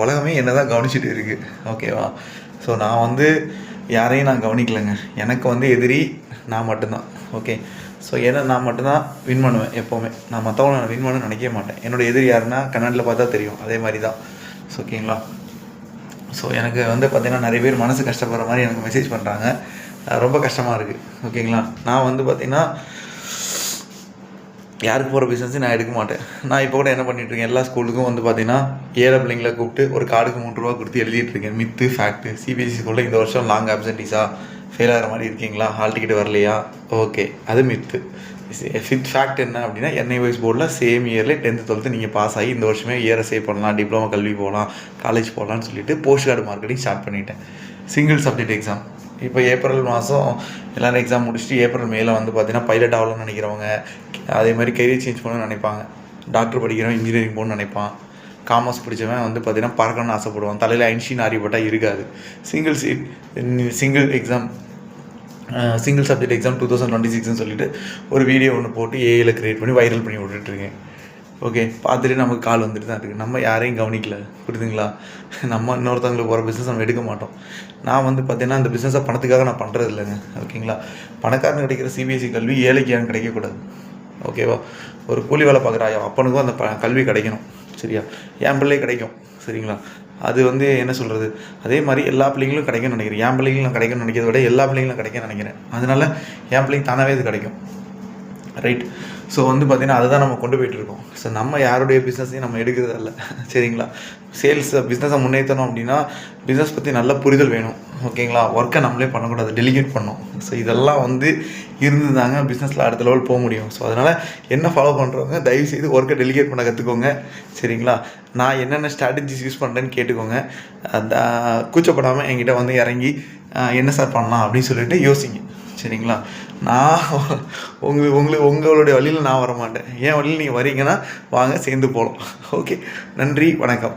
உலகமே என்ன தான் கவனிச்சுட்டு இருக்குது. ஓகேவா? ஸோ நான் வந்து யாரையும் நான் கவனிக்கலைங்க. எனக்கு வந்து எதிரி நான் மட்டும்தான். ஓகே. ஸோ ஏன்னா நான் மட்டும்தான் வின் பண்ணுவேன் எப்போவுமே. நான் மற்றவங்கள நான் வின் பண்ணணும்னு நினைக்கவே மாட்டேன். என்னோடய எதிரி யாருன்னா கண்ணாடியில் பார்த்தா தெரியும். அதே மாதிரி தான். ஸோ ஓகேங்களா? ஸோ எனக்கு வந்து பார்த்திங்கன்னா நிறைய பேர் மனசு கஷ்டப்படுற மாதிரி எனக்கு மெசேஜ் பண்ணுறாங்க. ரொம்ப கஷ்டமாக இருக்குது. ஓகேங்களா? நான் வந்து பார்த்திங்கன்னா யாருக்கு போகிற பிஸ்னஸையும் நான் எடுக்க மாட்டேன். நான் இப்போ கூட என்ன பண்ணிகிட்ருக்கேன், எல்லா ஸ்கூலுக்கும் வந்து பார்த்திங்கன்னா ஏழை பிள்ளைங்களை கூப்பிட்டு ஒரு கார்டுக்கு 3 ரூபா கொடுத்து எழுதிட்டுருக்கேன். மித்து ஃபேக்ட்டு. சிபிஎஸ்சி ஸ்கூலில் இந்த வருஷம் லாங் ஆப்சன்டீஸா, ஃபெயில் ஆகிற மாதிரி இருக்கீங்களா, ஹால் டிக்கெட் வரலையா, ஓகே, அது மித்து. ஃபேக்ட் என்ன அப்படின்னா, என்ஐஒய்ஸ் போர்டில் சேம் இயரில் 10th 12th நீங்கள் பாஸ் ஆகி இந்த வருஷமே இயரை சேவ் பண்ணலாம், டிப்ளமோ கல்வி போகலாம், காலேஜ் போகலான்னு சொல்லிட்டு போஸ்ட் கார்டு மார்க்கெட்டிங் ஸ்டார்ட் பண்ணிட்டேன். Single subject exam. இப்போ ஏப்ரல் மாதம் எல்லோரும் எக்ஸாம் முடிச்சுட்டு ஏப்ரல் மேலே வந்து பார்த்திங்கன்னா பைலட் ஆகலாம்னு நினைக்கிறவங்க, அதே மாதிரி கெரியர் சேஞ்ச் பண்ணணும்னு நினைப்பாங்க. டாக்டர் படிக்கிறவன் இன்ஜினியரிங் போகணும்னு நினைப்பான். காமர்ஸ் படித்தவன் வந்து பார்த்திங்கன்னா பறக்கணும்னு ஆசைப்படுவான். தலையில் ஐன்ஸ்டீன் ஆரியப்பட்டால் இருக்காது. Single exam single subject exam 2026ன்னு சொல்லிட்டு ஒரு வீடியோ ஒன்று போட்டு ஏஐயில் க்ரியேட் பண்ணி வைரல் பண்ணி விட்டுட்ருக்கேன். ஓகே, பார்த்துட்டு நமக்கு கால் வந்துட்டு தான் இருக்குது. நம்ம யாரையும் கவனிக்கல, புரியுதுங்களா? நம்ம இன்னொருத்தவங்களுக்கு போகிற பிஸ்னஸ் நம்ம எடுக்க மாட்டோம். நான் வந்து பார்த்தீங்கன்னா அந்த பிஸ்னஸை பணத்துக்காக நான் பண்ணுறது இல்லைங்க. ஓகேங்களா? பணக்காரன் கிடைக்கிற சிபிஎஸ்சி கல்வி ஏழைக்கு ஏன் கிடைக்கக்கூடாது? ஓகேவா? ஒரு கூலி வேலை பார்க்குற அப்பனுக்கும் அந்த கல்வி கிடைக்கணும். சரியா? என் பிள்ளை கிடைக்கும். சரிங்களா? அது வந்து என்ன சொல்கிறது, அதே மாதிரி எல்லா பிள்ளைங்களும் கிடைக்கும்னு நினைக்கிறேன். என் பிள்ளைங்களும் நான் கிடைக்கும்னு நினைக்கிறத விட எல்லா பிள்ளைங்களும் கிடைக்கும்னு நினைக்கிறேன். அதனால என் பிள்ளைங்க தானாகவே இது கிடைக்கும். ரைட்? ஸோ வந்து பார்த்திங்கன்னா அதை தான் நம்ம கொண்டு போய்ட்டுருக்கோம். ஸோ நம்ம யாருடைய பிஸ்னஸையும் நம்ம எடுக்கிறது இல்லை. சரிங்களா? பிஸ்னஸை முன்னேற்றணும் அப்படின்னா பிஸ்னஸ் பற்றி நல்ல புரிதல் வேணும். ஓகேங்களா? ஒர்க்கை நம்மளே பண்ணக்கூடாது, டெலிகேட் பண்ணணும். ஸோ இதெல்லாம் வந்து இருந்து தாங்க பிஸ்னஸில் அடுத்த லெவல் போக முடியும். ஸோ அதனால் என்ன ஃபாலோ பண்ணுறவங்க தயவுசெய்து ஒர்க்கை டெலிகேட் பண்ண கற்றுக்கோங்க. சரிங்களா? நான் என்னென்ன ஸ்ட்ராட்டஜிஸ் யூஸ் பண்ணுறேன்னு கேட்டுக்கோங்க. கூச்சப்படாமல் என்கிட்ட வந்து இறங்கி என்ன சார் பண்ணலாம் அப்படின்னு சொல்லிட்டு யோசிங்க. சரிங்களா? நான் உங்களுடைய வழியில் நான் வரமாட்டேன். என் வழியில் நீங்கள் வரீங்கன்னா வாங்க, சேர்ந்து போகலாம். ஓகே, நன்றி, வணக்கம்.